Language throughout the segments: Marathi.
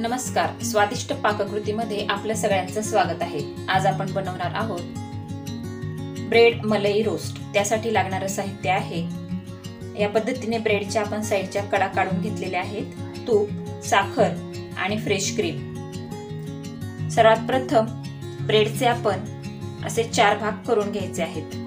नमस्कार, स्वादिष्ट पाककृतीमध्ये आपल्या सगळ्यांचं स्वागत आहे। आज आपण बनवणार आहोत ब्रेड मलई रोस्ट। त्यासाठी लागणारे साहित्य आहे, या पद्धतीने ब्रेडच्या आपण साइडच्या कडा काढून घेतलेल्या आहेत, तूप, साखर आणि फ्रेश क्रीम। सर्वात प्रथम ब्रेडचे आपण असे 4 भाग करून घ्यायचे आहेत।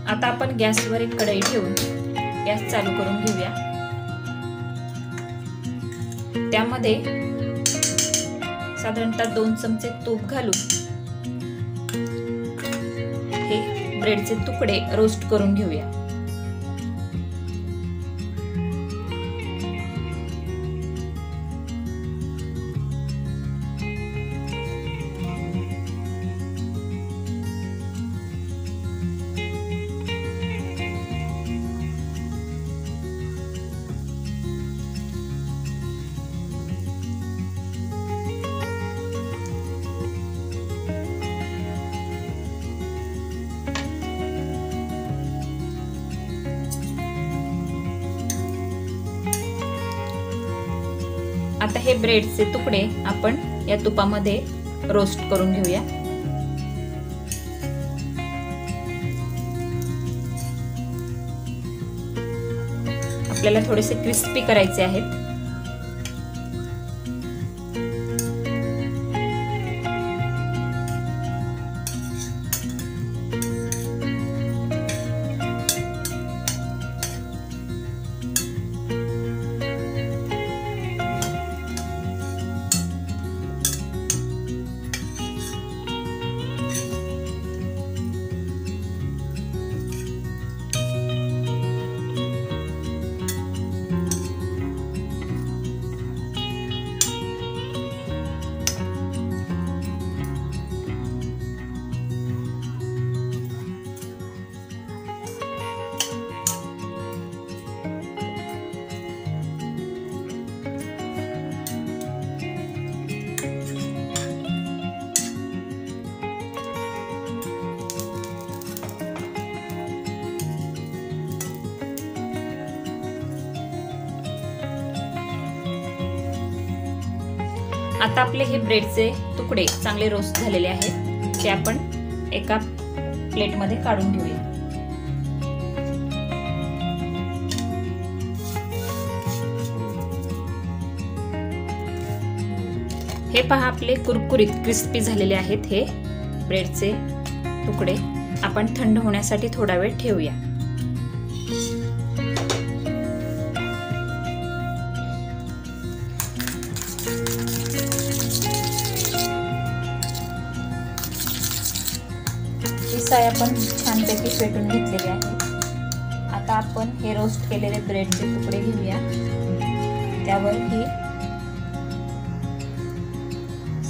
आता आपण गॅसवर एक कढई ठेवून गॅस चालू करून घेऊया। त्यामध्ये साधारणतः 2 चमचे तूप घालून हे ब्रेडचे तुकडे रोस्ट करून घेऊया। आता हे ब्रेडचे तुकडे आपण या तुपामध्ये रोस्ट करून घेऊया। आपल्याला थोडेसे क्रिस्पी करायचे आहेत। आता आपले हे ब्रेडचे तुकडे चांगले रोस्ट झालेले आहेत, ते आपण एका प्लेटमध्ये काढून घेऊया। हे पहा, आपले कुरकुरीत क्रिस्पी झालेले आहेत। हे ब्रेडचे तुकडे आपण थंड होण्यासाठी थोडा वेळ ठेवूया। साय आपण छानपैकी फेटून घेतलेले आहे। आता आपण हे रोस्ट केलेले ब्रेडचे तुकडे घेऊया, त्यावर ही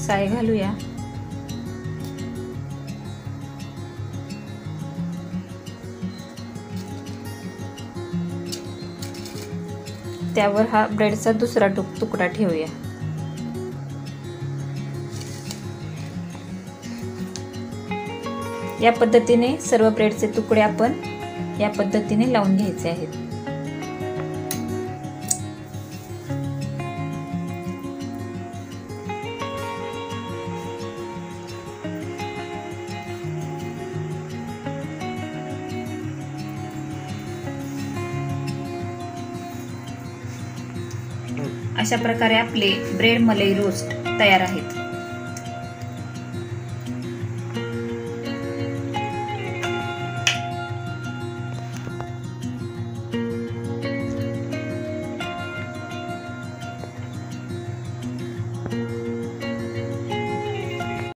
साय घालूया। त्यावर हा ब्रेडचा दुसरा तुकडा ठेवूया। या पद्धतीने सर्व ब्रेडचे तुकडे आपण या पद्धतीने लावून घ्यायचे आहेत। अशा प्रकारे आपले ब्रेड मलई रोस्ट तयार आहेत।